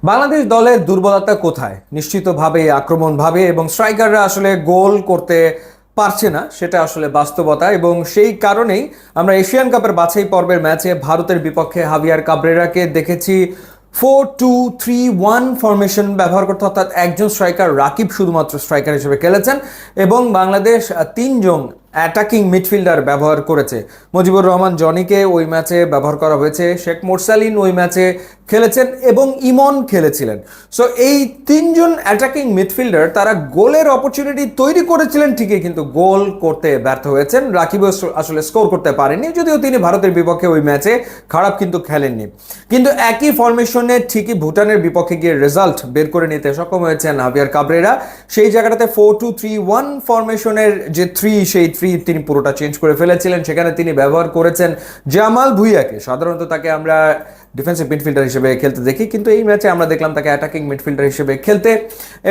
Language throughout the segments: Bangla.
বাংলাদেশ দলের দুর্বলতা কোথায়? নিশ্চিতভাবে আক্রমণভাবে এবং স্ট্রাইকাররা আসলে গোল করতে পারছে না, সেটা আসলে বাস্তবতা। এবং সেই কারণেই আমরা এশিয়ান কাপের বাছাই পর্বের ম্যাচে ভারতের বিপক্ষে হাভিয়ার কাবরেরাকে দেখেছি 4-2-3-1 ফরমেশন ব্যবহার করতে, অর্থাৎ একজন স্ট্রাইকার রাকিব শুধুমাত্র স্ট্রাইকার হিসেবে খেলেছেন এবং বাংলাদেশ তিনজন অ্যাটাকিং মিডফিল্ডার ব্যবহার করেছে। মুজিবুর রহমান জনিকে ওই ম্যাচে ব্যবহার করা হয়েছে, শেখ মোরসালিন ওই ম্যাচে খেলেছেন এবং ইমন খেলেছিলেন। সো এই তিনজন অ্যাটাকিং মিডফিল্ডার তারা গোলের অপরচুনিটি তৈরি করেছিলেন ঠিকই, কিন্তু গোল করতে ব্যর্থ হয়েছেন। রাকিবও আসলে স্কোর করতে পারেননি, যদিও তিনি ভারতের বিপক্ষে ওই ম্যাচে খারাপ কিন্তু খেলেননি। কিন্তু একই ফরমেশনে ঠিকই ভুটানের বিপক্ষে গিয়ে রেজাল্ট বের করে নিতে সক্ষম হয়েছেন হাভিয়ার কাবরেরা। সেই জায়গাটাতে 4-2-3-1 ফরমেশনের যে সেই তিনি পুরোটা চেঞ্জ করে ফেলেছিলেন। সেখানে তিনি ব্যবহার করেছেন জামাল ভুঁইয়াকে। সাধারণত তাকে আমরা ডিফেন্সিভ মিডফিল্ডার হিসেবে খেলতে দেখি, কিন্তু এই ম্যাচে আমরা দেখলাম তাকে অ্যাটাকিং মিডফিল্ডার হিসেবে খেলতে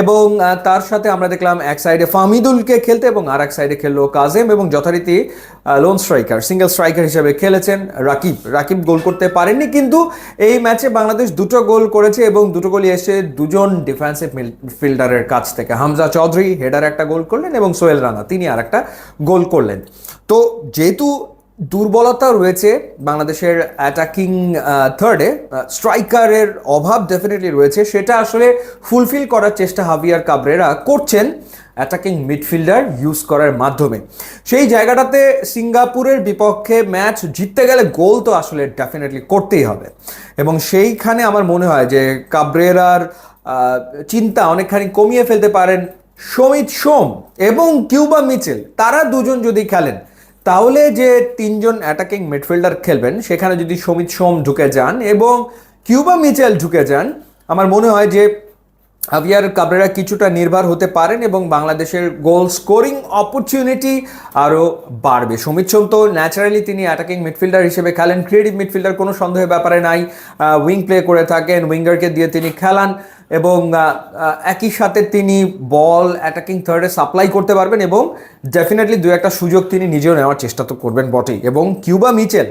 এবং তার সাথে আমরা দেখলাম এক সাইডে ফাহমিদুলকে খেলতে এবং আর এক সাইডে খেললো কাজেম এবং যথারীতি লোন স্ট্রাইকার, সিঙ্গেল স্ট্রাইকার হিসেবে খেলেছেন রাকিব গোল করতে পারেননি, কিন্তু এই ম্যাচে বাংলাদেশ দুটো গোল করেছে এবং দুটো গোলই এসে দুজন ডিফেন্সিভ মিডফিল্ডারের কাছ থেকে। হামজা চৌধুরী হেডার একটা গোল করলেন এবং সোহেল রানা তিনি আর একটা গোল করলেন। তো যেহেতু দুর্বলতা রয়েছে বাংলাদেশের অ্যাটাকিং থার্ডে, স্ট্রাইকারের অভাব ডেফিনেটলি রয়েছে, সেটা আসলে ফুলফিল করার চেষ্টা হাভিয়ার কাবরেরা করছেন অ্যাটাকিং মিডফিল্ডার ইউজ করার মাধ্যমে। সেই জায়গাটাতে সিঙ্গাপুরের বিপক্ষে ম্যাচ জিততে গেলে গোল তো আসলে ডেফিনেটলি করতেই হবে এবং সেইখানে আমার মনে হয় যে কাবরেরার চিন্তা অনেকখানি কমিয়ে ফেলতে পারেন সমিত সোম এবং কিউবা মিচেল। তারা দুজন যদি খেলেন তাহলে যে তিনজন অ্যাটাকিং মিডফিল্ডার খেলবেন সেখানে যদি সমিত সোম ঢুকে যান এবং কিউবা মিচেল ঢুকে যান, আমার মনে হয় যে হাভিয়ার কাবরেরা কিছুটা নির্ভর হতে পারেন এবং বাংলাদেশের গোল স্কোরিং অপরচুনিটি আরও বাড়বে। সমিত সোম তো ন্যাচারালি তিনি অ্যাটাকিং মিডফিল্ডার হিসেবে খেলেন, ক্রিয়েটিভ মিডফিল্ডার কোনো সন্দেহের ব্যাপারে নাই, উইং প্লে করে থাকেন, উইঙ্গারকে দিয়ে তিনি খেলান এবং একই সাথে তিনি বল অ্যাটাকিং থার্ডে সাপ্লাই করতে পারবেন এবং ডেফিনেটলি দু একটা সুযোগ তিনি নিজেও নেওয়ার চেষ্টা তো করবেন বটেই। এবং কিউবা মিচেল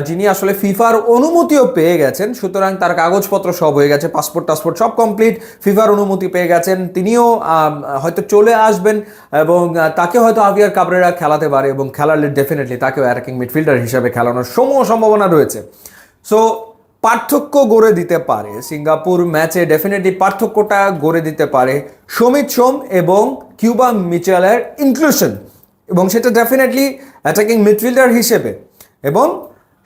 যিনি আসলে ফিফার অনুমতিও পেয়ে গেছেন, সুতরাং তার কাগজপত্র সব হয়ে গেছে, পাসপোর্ট টাসপোর্ট সব কমপ্লিট, ফিফার অনুমতি পেয়ে গেছেন, তিনিও হয়তো চলে আসবেন এবং তাকে হয়তো হাভিয়ার কাবরেরা খেলাতে পারে এবং খেলালে ডেফিনেটলি তাকেও অ্যাটাকিং মিডফিল্ডার হিসেবে খেলানোর সম্ভাবনা রয়েছে। সো পার্থক্য গড়ে দিতে পারে সিঙ্গাপুর ম্যাচে, ডেফিনেটলি পার্থক্যটা গড়ে দিতে পারে সমিত সোম এবং কিউবা মিচেলের ইনক্লুশন, এবং সেটা ডেফিনেটলি অ্যাটাকিং মিডফিল্ডার হিসেবে। এবং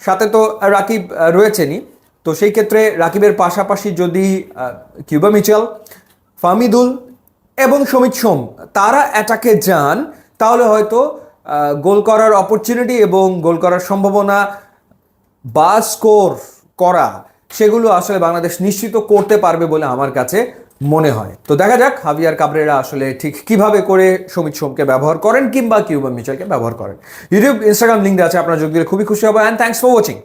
সাথে তো রাকিব রয়েছেনই, তো সেই ক্ষেত্রে রাকিবের পাশাপাশি যদি কিউবা মিচেল, ফাহমিদুল এবং সমিত সোম তারা অ্যাটাকে যান তাহলে হয়তো গোল করার অপরচুনিটি এবং গোল করার সম্ভাবনা বা স্কোর করা সেগুলো আসলে বাংলাদেশ নিশ্চিত করতে পারবে বলে আমার কাছে মনে হয়। তো দেখা যাক হাভিয়ার কাবরেরা আসলে ঠিক কিভাবে করে সমিত সোমকে ব্যবহার করেন কিংবা কিউবা মিচেলকে ব্যবহার করেন। ইউটিউব ইনস্টাগ্রাম লিঙ্ক আছে, আপনারা যোগ দিলে খুবই খুশি হবো। And thanks for watching.